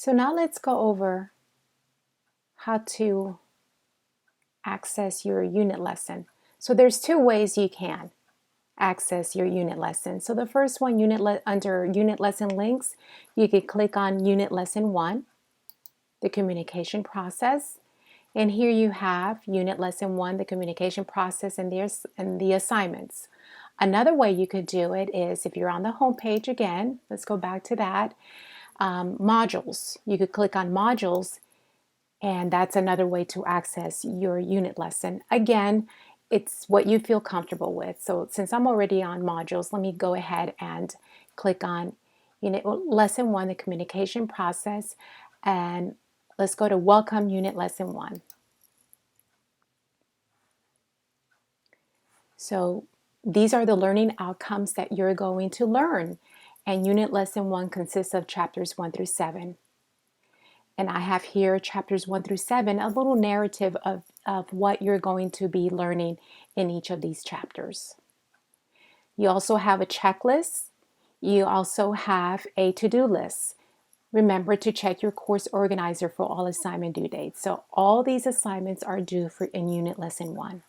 So now let's go over how to access your unit lesson. So there's two ways you can access your unit lesson. So the first one, under unit lesson links, you could click on unit lesson 1, the communication process. And here you have unit lesson 1, the communication process, and the assignments. Another way you could do it is if you're on the home page again, let's go back to that, modules. You could click on modules, and that's another way to access your unit lesson. Again, it's what you feel comfortable with. So since I'm already on modules, let me go ahead and click on unit lesson 1, the communication process, and let's go to welcome unit lesson 1. So these are the learning outcomes that you're going to learn. And unit lesson 1 consists of chapters 1 through 7. And I have here chapters 1 through 7, a little narrative of what you're going to be learning in each of these chapters. You also have a checklist. You also have a to-do list. Remember to check your course organizer for all assignment due dates. So all these assignments are due in unit lesson 1.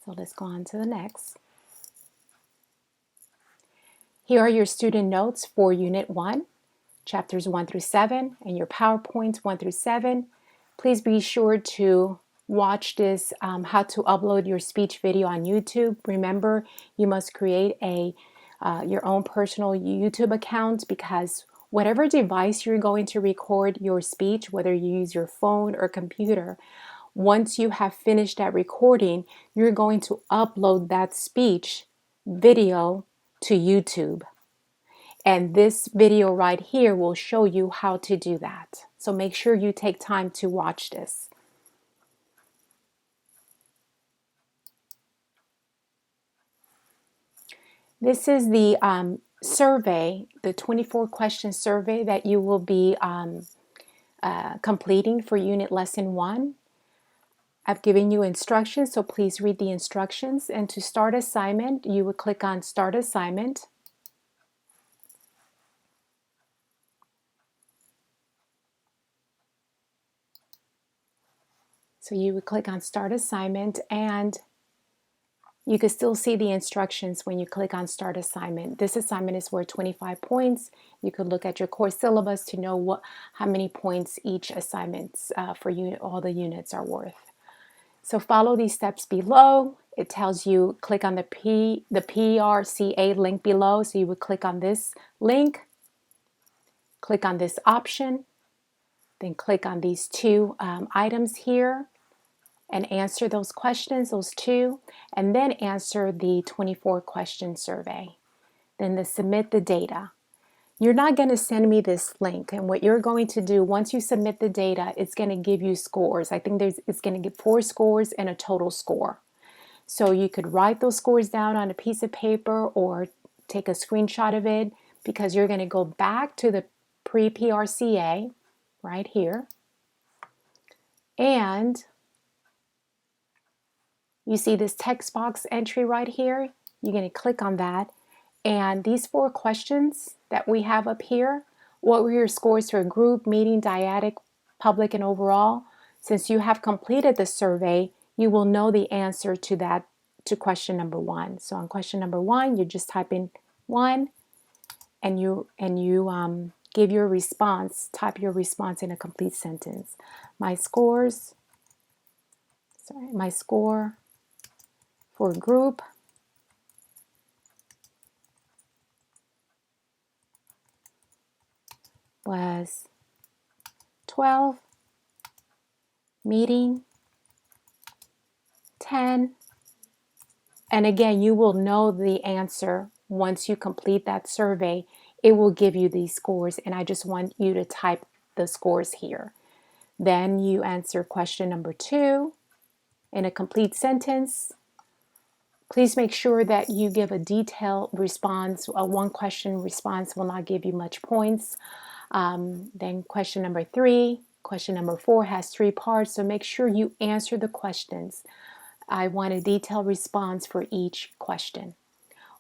So let's go on to the next. Here are your student notes for unit 1. Chapters 1 through 7, and your PowerPoints 1 through 7. Please be sure to watch this, how to upload your speech video on YouTube. Remember, you must create your own personal YouTube account, because whatever device you're going to record your speech, whether you use your phone or computer, once you have finished that recording, you're going to upload that speech video to YouTube. And this video right here will show you how to do that. So make sure you take time to watch this. This is the survey, the 24-question survey that you will be completing for unit lesson 1. I've given you instructions, so please read the instructions. And to start assignment, you would click on Start Assignment. So you would click on Start Assignment, and you can still see the instructions when you click on Start Assignment. This assignment is worth 25 points. You could look at your course syllabus to know how many points each assignment for all the units are worth. So follow these steps below. It tells you click on the PRCA link below. So you would click on this link, click on this option, then click on these two items here, and answer those questions, those two, and then answer the 24-question survey. Then submit the data. You're not going to send me this link, and what you're going to do once you submit the data, it's going to give you scores. I think it's going to give 4 scores and a total score. So you could write those scores down on a piece of paper or take a screenshot of it, because you're going to go back to the pre-PRCA right here, and you see this text box entry right here. You're going to click on that. And these 4 questions that we have up here, what were your scores for group, meeting, dyadic, public, and overall? Since you have completed the survey, you will know the answer to that, to question number 1. So on question number 1, you just type in 1, and you give your response, type your response in a complete sentence. My score for group was 12, meeting 10, and again, you will know the answer once you complete that survey. It will give you these scores, and I just want you to type the scores here. Then you answer question number 2 in a complete sentence. Please make sure that you give a detailed response. A one-question response will not give you much points. Then question number 3. Question number 4 has 3 parts, so make sure you answer the questions. I want a detailed response for each question.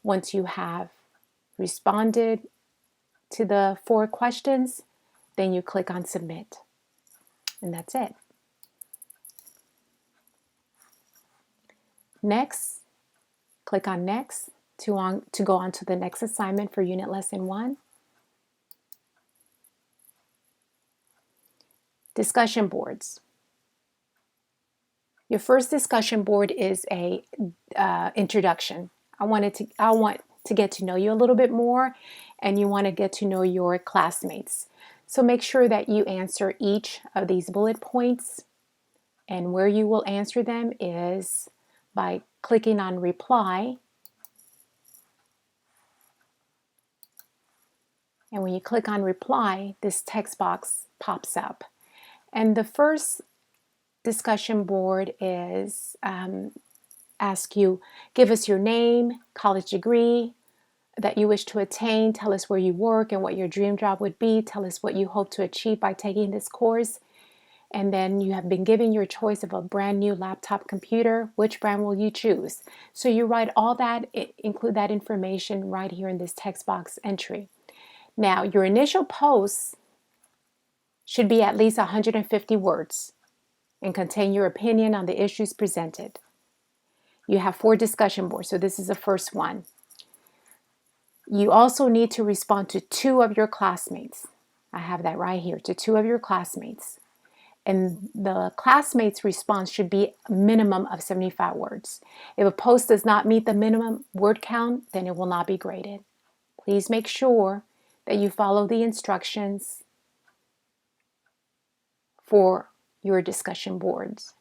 Once you have responded to the 4 questions, then you click on submit. And that's it. Next, click on next to go on to the next assignment for unit lesson 1. Discussion boards. Your first discussion board is a introduction. I want to get to know you a little bit more, and you want to get to know your classmates. So make sure that you answer each of these bullet points, and where you will answer them is by clicking on reply. And when you click on reply, this text box pops up. And the first discussion board is ask you, give us your name, college degree that you wish to attain, tell us where you work and what your dream job would be, tell us what you hope to achieve by taking this course. And then you have been given your choice of a brand new laptop computer. Which brand will you choose? So you write all that, include that information right here in this text box entry. Now, your initial post should be at least 150 words and contain your opinion on the issues presented. You have 4 discussion boards, so this is the first one. You also need to respond to 2 of your classmates. I have that right here, to 2 of your classmates. And the classmates' response should be a minimum of 75 words. If a post does not meet the minimum word count, then it will not be graded. Please make sure that you follow the instructions for your discussion boards.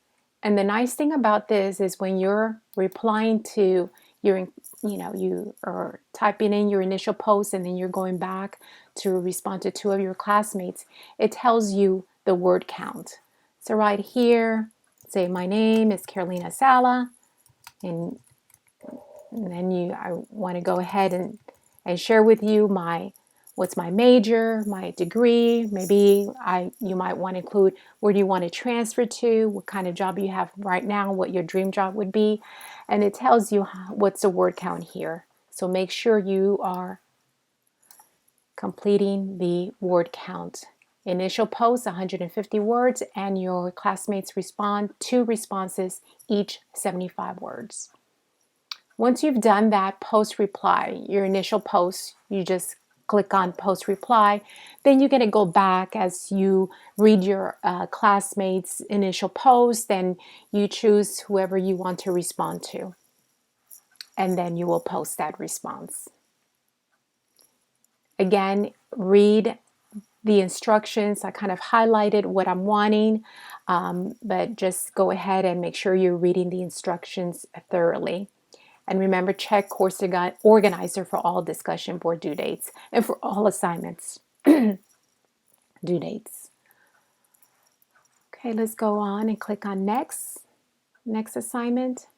And the nice thing about this is when you're replying to your, you are typing in your initial post and then you're going back to respond to 2 of your classmates, it tells you the word count. So right here, say my name is Carolina Saleh, and then I want to go ahead and share with you what's my major, my degree. Maybe you might want to include where do you want to transfer to, what kind of job you have right now, what your dream job would be, and it tells you what's the word count here. So make sure you are completing the word count. Initial post 150 words, and your classmates respond 2 responses, each 75 words. Once you've done that post reply, your initial post, you just click on post reply. Then you're going to go back as you read your classmates' initial post, and you choose whoever you want to respond to. And then you will post that response. Again, read the instructions. I kind of highlighted what I'm wanting, but just go ahead and make sure you're reading the instructions thoroughly. And remember, check Course Organizer for all discussion board due dates and for all assignments due dates. Okay, let's go on and click on next assignment.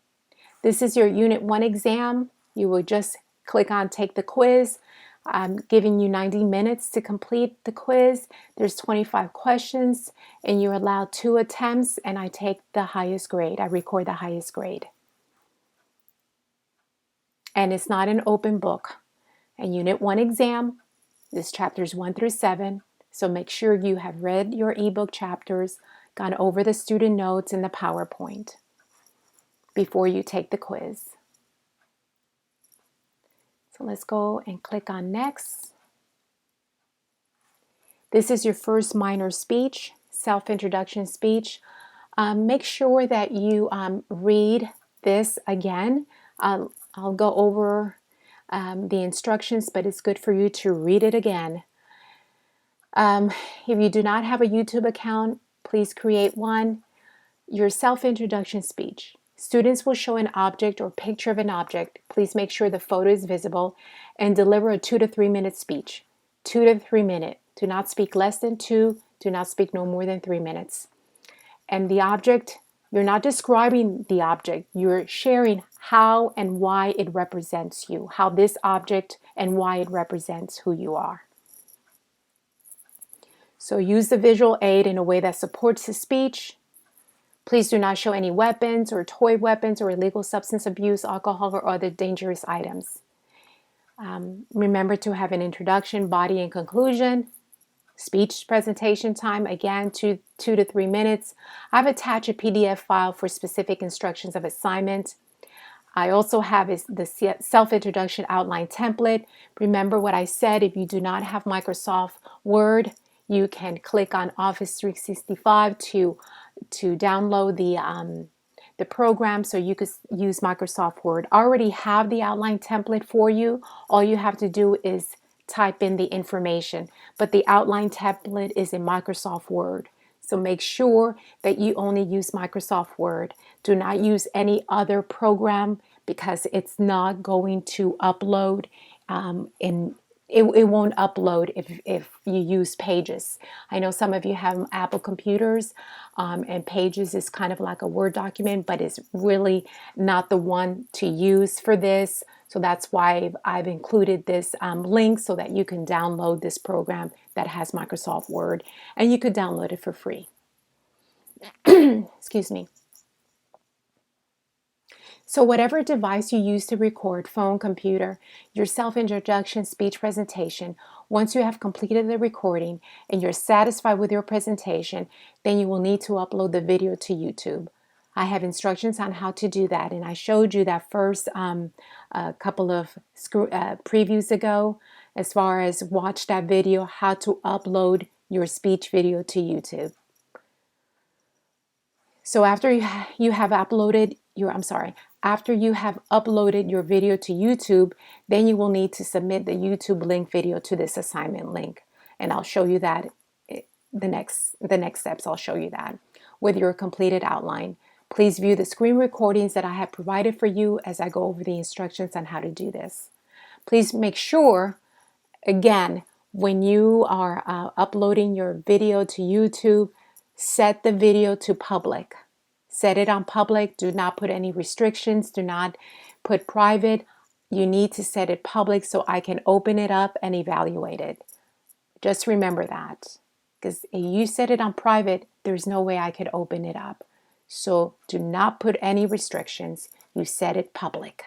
This is your Unit 1 exam. You will just click on take the quiz. I'm giving you 90 minutes to complete the quiz. There's 25 questions and you're allowed 2 attempts, and I take the highest grade. I record the highest grade. And it's not an open book. And Unit 1 exam is chapters 1 through 7. So make sure you have read your ebook chapters, gone over the student notes and the PowerPoint before you take the quiz. So let's go and click on next. This is your first minor speech, self-introduction speech. Make sure that you read this again. I'll go over the instructions, but it's good for you to read it again. If you do not have a YouTube account, please create one. Your self-introduction speech. Students will show an object or picture of an object. Please make sure the photo is visible and deliver a 2 to 3 minute speech. 2 to 3 minutes. Do not speak less than 2. Do not speak no more than 3 minutes. And the object, you're not describing the object. You're sharing how and why it represents you. How this object and why it represents who you are. So use the visual aid in a way that supports the speech. Please do not show any weapons or toy weapons or illegal substance abuse, alcohol, or other dangerous items. Remember to have an introduction, body, and conclusion. Speech presentation time, again, 2 to 3 minutes. I've attached a PDF file for specific instructions of assignment. I also have the self-introduction outline template. Remember what I said, if you do not have Microsoft Word, you can click on Office 365 to download the program so you could use Microsoft Word. I already have the outline template for you. All you have to do is type in the information, but the outline template is in Microsoft Word. So make sure that you only use Microsoft Word. Do not use any other program because it's not going to upload it won't upload if you use Pages. I know some of you have Apple computers and Pages is kind of like a Word document, but it's really not the one to use for this. So that's why I've included this link so that you can download this program that has Microsoft Word, and you could download it for free. Excuse me. So whatever device you use to record, phone, computer, your self-introduction, speech presentation, once you have completed the recording and you're satisfied with your presentation, then you will need to upload the video to YouTube. I have instructions on how to do that, and I showed you that first a couple of previews ago as far as watch that video, how to upload your speech video to YouTube. So after you have uploaded your video to YouTube, then you will need to submit the YouTube link video to this assignment link. And I'll show you that the next steps. I'll show you that with your completed outline. Please view the screen recordings that I have provided for you as I go over the instructions on how to do this. Please make sure, again, when you are uploading your video to YouTube, set the video to public. Set it on public. Do not put any restrictions. Do not put private. You need to set it public so I can open it up and evaluate it. Just remember that. Because if you set it on private, there's no way I could open it up. So do not put any restrictions. You set it public.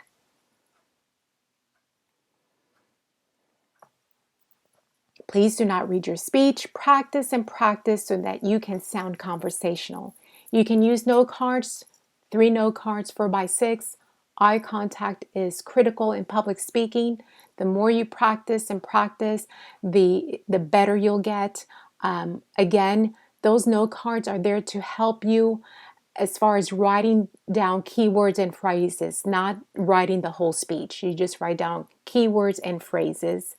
Please do not read your speech. Practice and practice so that you can sound conversational. You can use note cards, 3 note cards, 4x6. Eye contact is critical in public speaking. The more you practice and practice, the better you'll get. Again, those note cards are there to help you as far as writing down keywords and phrases, not writing the whole speech. You just write down keywords and phrases.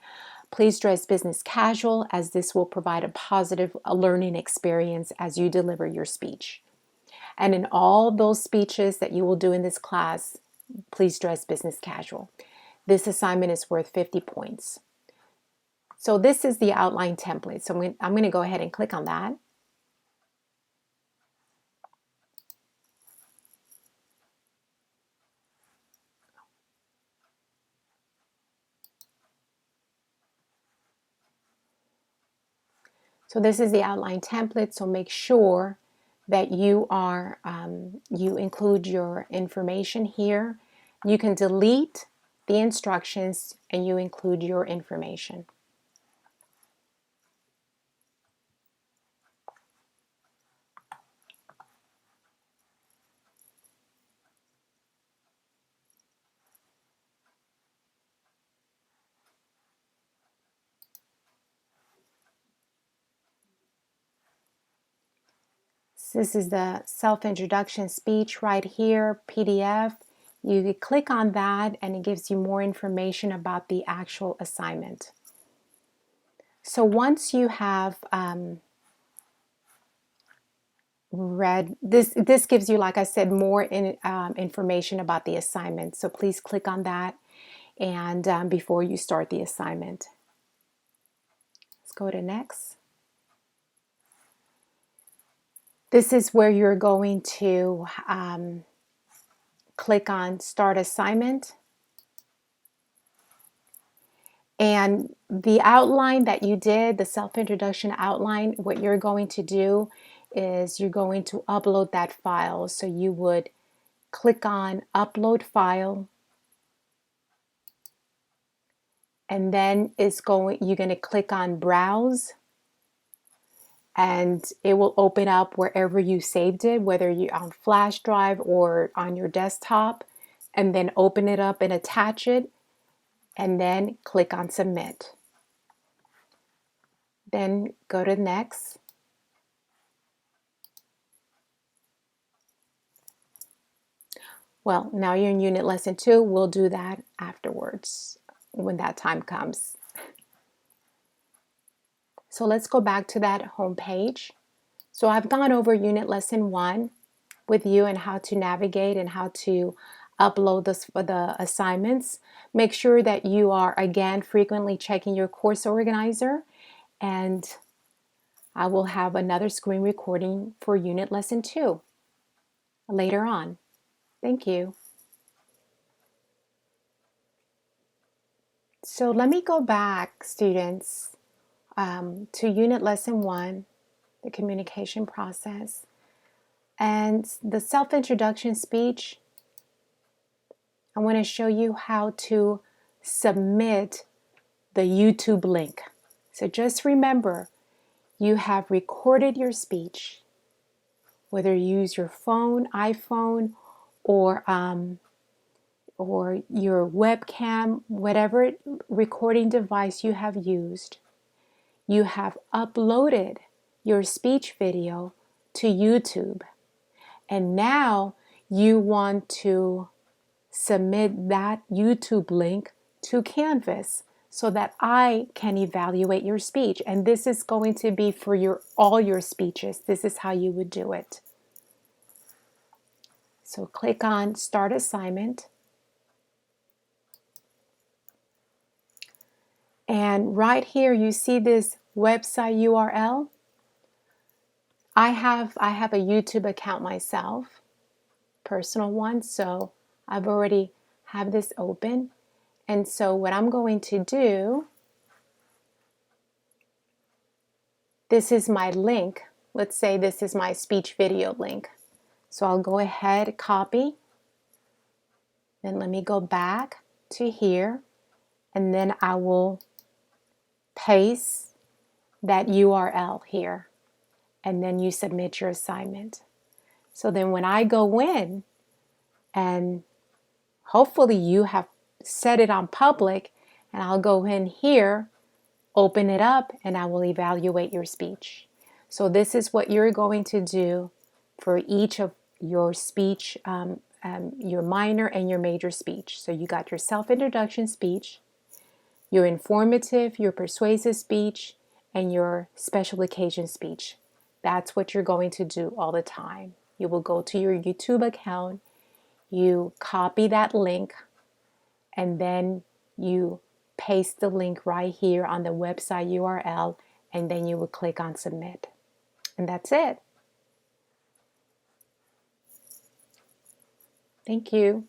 Please dress business casual, as this will provide a positive learning experience as you deliver your speech. And in all those speeches that you will do in this class, please dress business casual. This assignment is worth 50 points. So this is the outline template. So I'm going to go ahead and click on that. So this is the outline template. So make sure that you include your information here. You can delete the instructions and you include your information. This is the self-introduction speech right here, PDF. You click on that and it gives you more information about the actual assignment. So once you have read this, this gives you, like I said, more information about the assignment. So please click on that and before you start the assignment. Let's go to next. This is where you're going to click on Start Assignment. And the outline that you did, the self-introduction outline, what you're going to do is you're going to upload that file. So you would click on Upload File. and then you're going to click on Browse, and it will open up wherever you saved it, whether you're on flash drive or on your desktop, and then open it up and attach it, and then click on Submit. Then go to Next. Well, now you're in Unit Lesson 2. We'll do that afterwards when that time comes. So let's go back to that home page. So I've gone over Unit Lesson 1 with you and how to navigate and how to upload the assignments. Make sure that you are, again, frequently checking your course organizer, and I will have another screen recording for Unit Lesson 2 later on. Thank you. So let me go back, students, to Unit Lesson 1, the communication process. And the self-introduction speech, I want to show you how to submit the YouTube link. So just remember, you have recorded your speech, whether you use your phone, iPhone, or your webcam, whatever recording device you have used. You have uploaded your speech video to YouTube, and now you want to submit that YouTube link to Canvas so that I can evaluate your speech. And this is going to be for all your speeches. This is how you would do it. So click on Start Assignment. And right here you see this website URL. I have a YouTube account myself, personal one, so I've already have this open. And so what I'm going to do, this is my link. Let's say this is my speech video link. So I'll go ahead, copy. Then let me go back to here, and then I will paste that URL here, and then you submit your assignment. So then when I go in, and hopefully you have set it on public, and I'll go in here, open it up, and I will evaluate your speech. So this is what you're going to do for each of your speech, your minor and your major speech. So you got your self-introduction speech, your informative, your persuasive speech, and your special occasion speech. That's what you're going to do all the time. You will go to your YouTube account, you copy that link, and then you paste the link right here on the website URL, and then you will click on Submit. And that's it. Thank you.